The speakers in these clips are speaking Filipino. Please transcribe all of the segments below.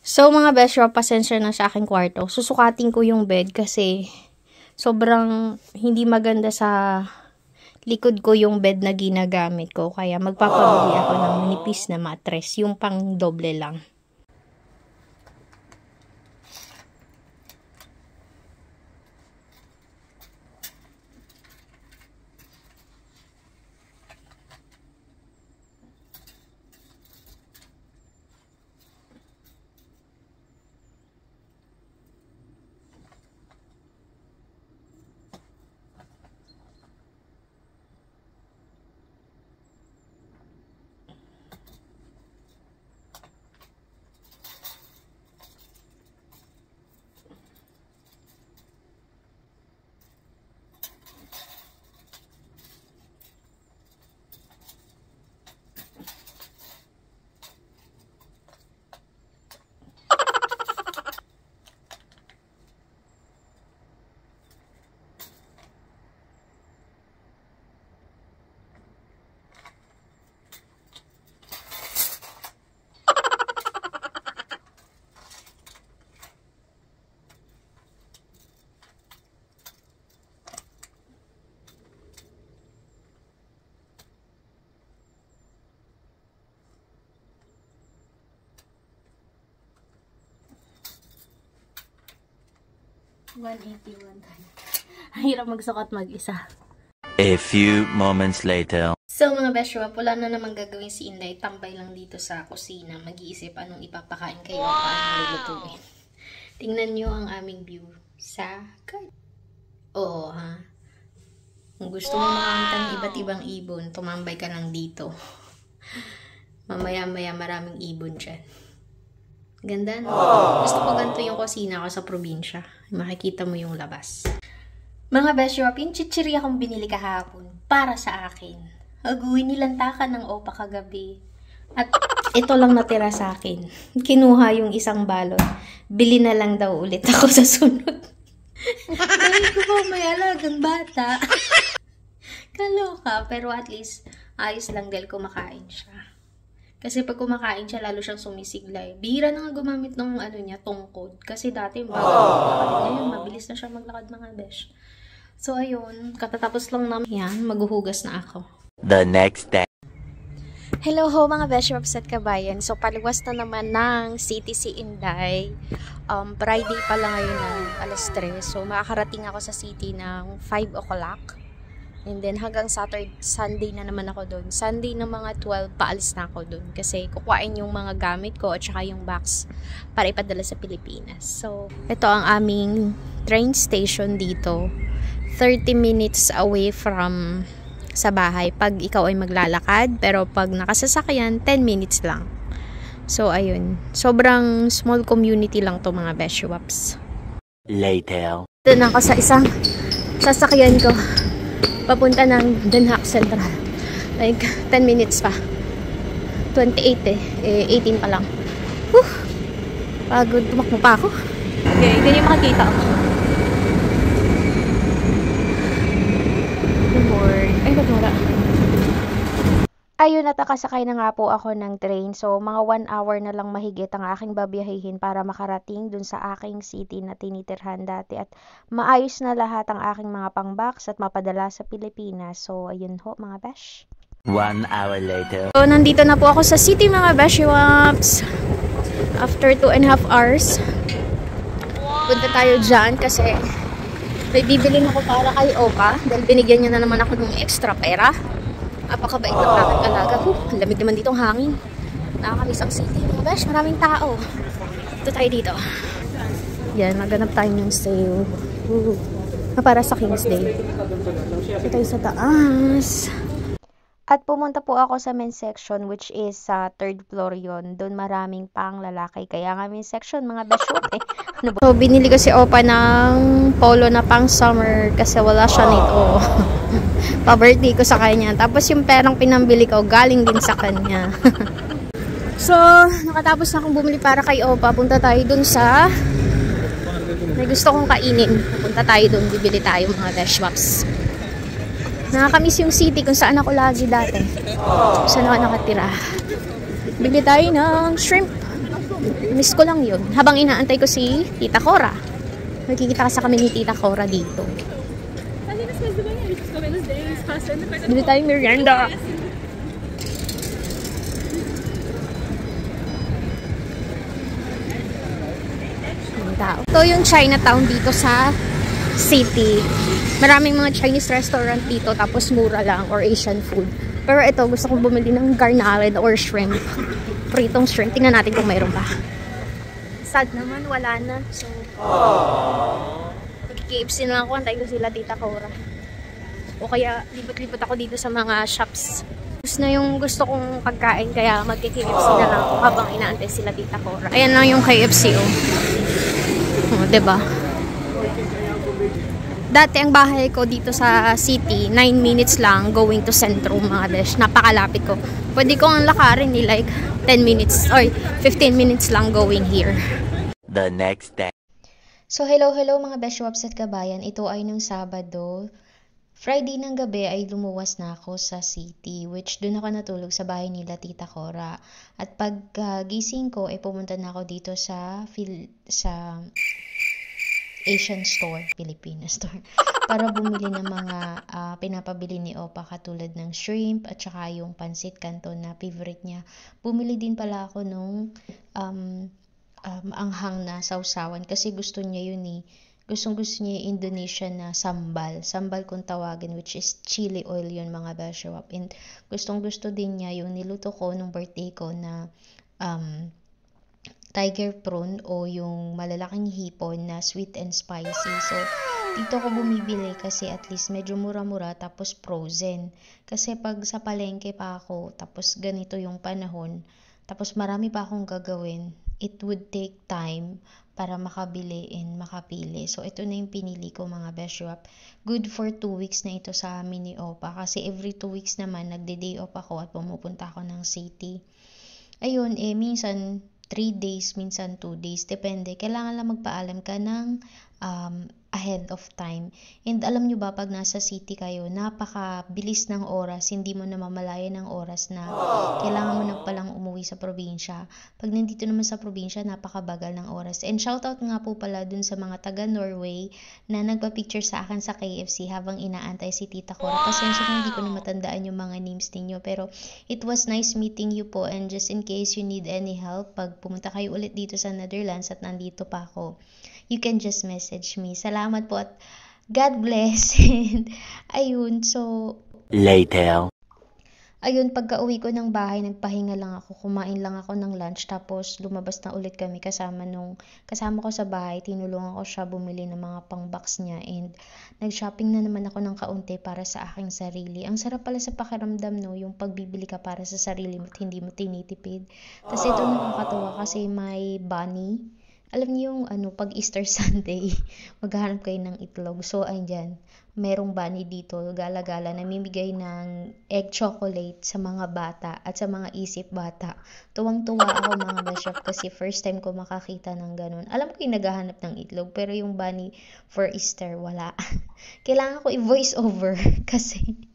So mga besyo, pasensya na sa aking kwarto. Susukatin ko yung bed kasi sobrang hindi maganda sa likod ko yung bed na ginagamit ko. Kaya magpapabili ako ng nipis na mattress, yung pang doble lang. Ang hirap magsukat mag-isa. A few moments later. So mga besyo, wala na naman gagawin si Inday. Tambay lang dito sa kusina. Mag-iisip anong ipapakain kayo, paano lulutuin. Tingnan nyo ang aming view sa garden. Oo ha. Kung gusto mo makakita ng iba't ibang ibon, tumambay ka lang dito. Mamaya-maya maraming ibon dyan. Ganda, no? Gusto ko ganito yung kusina ko sa probinsya. Makikita mo yung labas. Mga besyo, yung chichirya kong binili kahapon para sa akin. Aguin nilantakan ng opa kagabi. At ito lang natira sa akin. Kinuha yung isang balot. Bili na lang daw ulit ako sa sunod. Dahil ko po may alagang bata. Kaloka, pero at least ayos lang dahil kumakain siya. Kasi pag kumakain siya, lalo siyang sumisiglay. Bihira na nga gumamit ng tungkod. Kasi dati, ngayon, mabilis na siya maglakad mga besh. So, ayun. Katatapos lang namin yan. Maghuhugas na ako. The next day. Hello ho mga beshops at kabayan. So, paluwas na naman ng City si Inday. Friday pa lang ngayon ng alas 3. So, makakarating ako sa city ng 5 o'clock. And then hanggang Sunday na naman ako doon. Sunday na mga 12, paalis na ako doon. Kasi kukuhain yung mga gamit ko at saka yung box para ipadala sa Pilipinas. So, ito ang aming train station dito. 30 minutes away from sa bahay pag ikaw ay maglalakad. Pero pag nakasasakyan, 10 minutes lang. So, ayun. Sobrang small community lang to mga beshops. Later. Ito na ako sa isang sasakyan ko. Papunta ng Den Haag Central. Like, 10 minutes pa. 28 18 pa lang. Pagod. Tumakbo pa ako. Okay, ganyan makikita ako. Good morning. Ay, ba't wala? Ayun, nakasakay na nga po ako ng train. So, mga 1 hour na lang mahigit ang aking babiyahihin para makarating dun sa aking city na tinitirhan dati. At maayos na lahat ang aking mga pang-box at mapadala sa Pilipinas. So, ayun ho mga besh. 1 hour later. So, nandito na po ako sa city mga beshiwaps. After 2.5 hours. Punta tayo dyan kasi may bibiling ako para kay Opa. Dahil binigyan niya na naman ako ng extra pera. Apakabait ng aking alaga. Lamig naman dito ang hangin. Nakakamiss ang city. Mga besh, maraming tao. Ito tayo dito. Yan, maghanap tayo ng sale. Para sa King's Day. Ito tayo sa taas. At pumunta po ako sa men's section which is sa 3rd floor yon. Doon maraming pang lalaki. Kaya nga men's section, mga beshop eh. Ano ba? So, binili ko si Opa ng polo na pang summer kasi wala siya nito. Pa-birthday ko sa kanya. Tapos yung perang pinambili ko, galing din sa kanya. So, nakatapos na akong bumili para kay Opa. Punta tayo dun sa may gusto kong kainin. Punta tayo dun, bibili tayo mga beshops. Nakakamiss yung city kung saan ako lagi dati. Saan ako nakatira. Bili tayo ng shrimp. Miss ko lang yun. Habang inaantay ko si Tita Cora. Magkikita sa kami ni Tita Cora dito. Bili tayong merienda. Ito yung Chinatown dito sa city. Maraming mga Chinese restaurant dito, tapos mura lang, or Asian food. Pero ito, gusto kong bumili ng garnalen or shrimp. Pritong shrimp. Tingnan natin kung mayroon pa. Sad naman, wala na. So, KFC na ako. Antayin ko sila, Tita Cora. O kaya, libot-libot ako dito sa mga shops. Gusto na yung gusto kong pagkain, kaya magki-KFC na lang ako habang inaantay sila, Tita Cora. Ayan lang yung KFC, oh. Oh, diba? Dati ang bahay ko dito sa city, 9 minutes lang going to Centrum, mga besh. Napakalapit ko. Pwede ko ang lakarin ni like 10 minutes or 15 minutes lang going here. The next day. So hello mga beshwaps at kabayan. Ito ay nung Sabado. Friday ng gabi ay lumuwas na ako sa city, which doon ako natulog sa bahay nila Tita Cora. At pag gising ko ay pumunta na ako dito sa Asian store, Filipino store, para bumili ng mga pinapabili ni Opa katulad ng shrimp at saka yung pansit canton na favorite niya. Bumili din pala ako nung anghang na sausawan kasi gusto niya yun eh. Gustong-gusto niya yung Indonesian na sambal. Sambal kung tawagin, which is chili oil yun mga bashawap. And gustong-gusto din niya yung niluto ko nung birthday ko na tiger prawn o yung malalaking hipon na sweet and spicy. So, dito ko bumibili kasi at least medyo mura-mura tapos frozen. Kasi pag sa palengke pa ako, tapos ganito yung panahon, tapos marami pa akong gagawin, it would take time para makabili and makapili. So, ito na yung pinili ko mga beshwap. Good for 2 weeks na ito sa amin ni Opa kasi every 2 weeks naman nagde-day off ako at pumupunta ako ng city. Ayun, minsan 3 days, minsan 2 days, depende. Kailangan lang magpaalam ka ng ahead of time. And alam nyo ba, pag nasa city kayo, napakabilis ng oras, hindi mo namamalayan ng oras na kailangan mo na palang umuwi sa probinsya. Pag nandito naman sa probinsya, napakabagal ng oras. And shoutout nga po pala dun sa mga taga Norway na nagpa-picture sa akin sa KFC habang inaantay si Tita Cora. Pasensya kung hindi ko na matandaan yung mga names ninyo, pero it was nice meeting you po, and just in case you need any help, pag pumunta kayo ulit dito sa Netherlands at nandito pa ako, you can just message me. Salamat po at God bless. Ayun, so Later. ayun, pagka-uwi ko ng bahay, nagpahinga lang ako, kumain lang ako ng lunch, tapos lumabas na ulit kami kasama ko sa bahay, tinulungan ko siya bumili ng mga pang-box niya, and nag-shopping na naman ako ng kaunti para sa aking sarili. Ang sarap pala sa pakiramdam, no, yung pagbibili ka para sa sarili mo at hindi mo tinitipid. Tapos ito nakakatawa kasi may bunny. Alam niyo yung pag Easter Sunday, maghahanap kayo ng itlog. So, ayan, merong bunny dito, gala-gala, namimigay ng egg chocolate sa mga bata at sa mga isip bata. Tuwang-tuwa ako mga bashop kasi first time ko makakita ng ganun. Alam ko yung naghahanap ng itlog, pero yung bunny for Easter, wala. Kailangan ko i-voice over kasi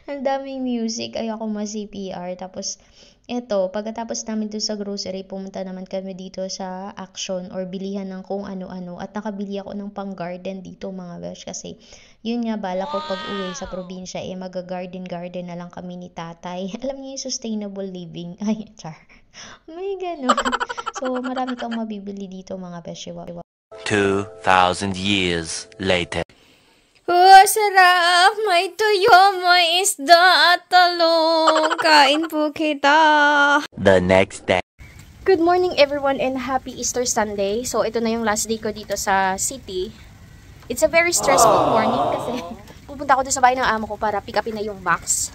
ang daming music, ayoko ma-CPR. Tapos, eto, pagkatapos namin doon sa grocery, pumunta naman kami dito sa Action or bilihan ng kung ano-ano. At nakabili ako ng pang-garden dito mga besh. Kasi yun nga, bala ko pag uwi sa probinsya, mag-garden na lang kami ni tatay. Alam niyo yung sustainable living. Ay, char. May gano'n. So, marami kang mabibili dito mga besh. 2,000 years later. Sarap! May tuyo, may isda at talong. Kain po kita. The next day. Good morning everyone and happy Easter Sunday. So, ito na yung last day ko dito sa city. It's a very stressful morning kasi pupunta ako doon sa bahay ng amo ko para pick upin na yung box.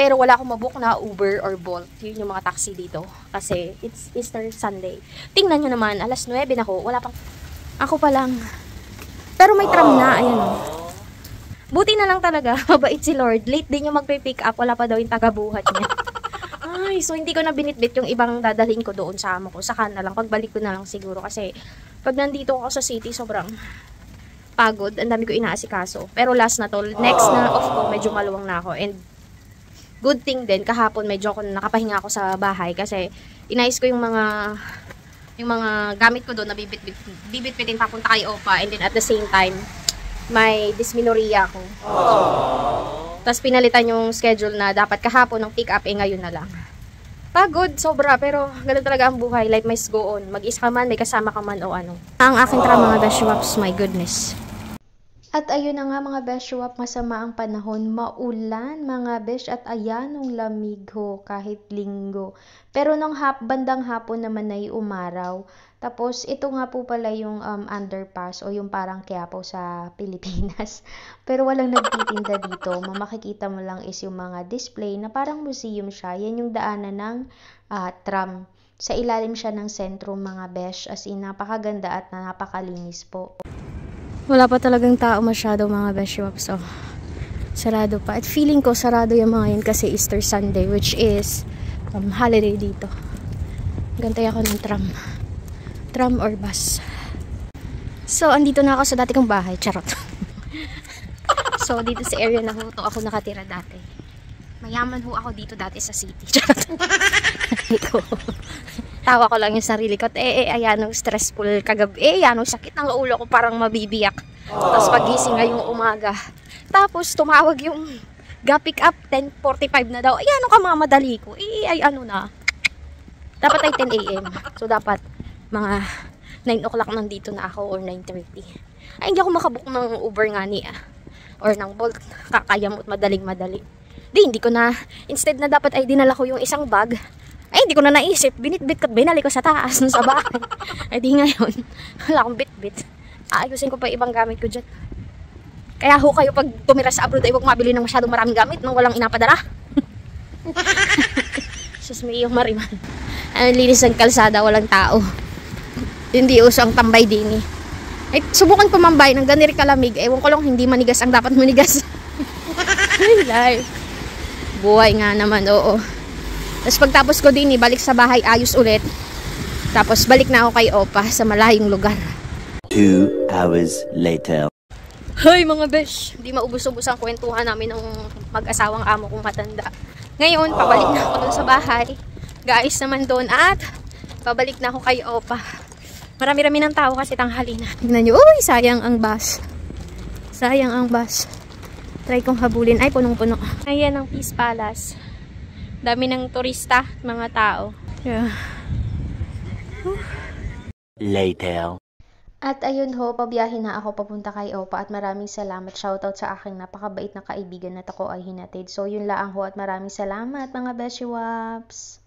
Pero wala akong mabook na Uber or Bolt. Yun yung mga taxi dito. Kasi it's Easter Sunday. Tingnan nyo naman, alas 9 na ako. Wala pang... Ako pa lang. Pero may tram na. Ayan o. Buti na lang talaga, mabait si Lord. Late din yung magpe-pick up, wala pa daw yung taga-buhat niya. Ay, so hindi ko na binitbit yung ibang dadalhin ko doon sa amo ko. Saka na lang, pagbalik ko na lang siguro. Kasi pag nandito ako sa city, sobrang pagod. Ang dami ko inaasikaso. Pero last na to, next na off ko, medyo maluwang na ako. And good thing din, kahapon medyo nakapahinga ako sa bahay. Kasi inayos ko yung mga yung mga gamit ko doon na bibit-bitin papunta kay Opa, and then at the same time, may dysmenorrhea ko. Tapos pinalitan yung schedule na dapat kahapon ng pick up, ngayon na lang. Pagod, sobra, pero ganun talaga ang buhay. Life must go on. Mag-isa ka man, may kasama ka man o ano. Ang aking mga Beshiwaps, my goodness. At ayun na nga mga Beshiwap, masama ang panahon, maulan mga besh, at ayan ang lamig ho kahit linggo. Pero nung bandang hapon naman ay umaraw. Tapos ito nga po pala yung underpass o yung parang Quiapo sa Pilipinas. Pero walang nagtitinda dito. Makikita mo lang is yung mga display na parang museum siya. Yan yung daanan ng tram. Sa ilalim siya ng sentro mga besh, as in napakaganda at napakalinis po. Wala pa talagang tao masyado mga Beshiwaps. So, sarado pa. At feeling ko sarado yung mga yun kasi Easter Sunday, which is holiday dito. Gantay ako ng tram. Tram or bus. So, andito na ako sa dati kong bahay. Charot. So, dito sa area na to ako nakatira dati. Mayaman ho ako dito dati sa city. Charot. Ito. Tawa ko lang yung sarili ko. Ayan, stressful kagabi. Ayan, sakit ng ulo ko, parang mabibiyak. Tapos pagising ngayong umaga. Tapos tumawag yung pick up, 10:45 na daw. Ayan, ka mamadali ko. Ay, ano na. Dapat ay 10 AM. So, dapat mga 9 o'clock nandito na ako or 9:30. Ay, hindi ako makabook ng Uber nga niya. Or ng Bolt. Kakayamot, madaling-madali. Hindi ko na, instead na dapat ay dinala ko yung isang bag, ay, hindi ko na naisip. Binitbit ko, binali ko sa taas, sa bahay. Ay, di ngayon. Wala akong bitbit. Aayusin ko pa ibang gamit ko dyan. Kaya ho kayo pag tumira sa abroad ay huwag mabili ng masyadong maraming gamit nang walang inapadala. Sus, may iyong mariman. Ang linis ng kalsada, walang tao. Hindi uso ang tambay din eh. Ay, subukan ko mambay ng ganiri kalamig. Ewan ko lang, hindi manigas ang dapat manigas. Life. Buhay nga naman, oo. Tapos pagtapos ko din, balik sa bahay, ayos ulit. Tapos balik na ako kay Opa sa malayong lugar. 2 hours later. Hoy mga besh, hindi maubos-ubos ang kwentuhan namin ng mag-asawang amo kong matanda. Ngayon, pabalik na ako dun sa bahay. Guys naman doon at pabalik na ako kay Opa. Marami-rami ng tao kasi tanghali na. Tingnan nyo, uy, sayang ang bus. Sayang ang bus. Try kong habulin. Ay, punong-puno. Ayan ang Peace Palace. Dami ng turista, mga tao. Yeah. Later. At ayun ho, pabiyahe na ako papunta kay Opa at maraming salamat. Shoutout sa aking napakabait na kaibigan at ako ay hinatid. So yun lang ho at maraming salamat mga Beshiwaps.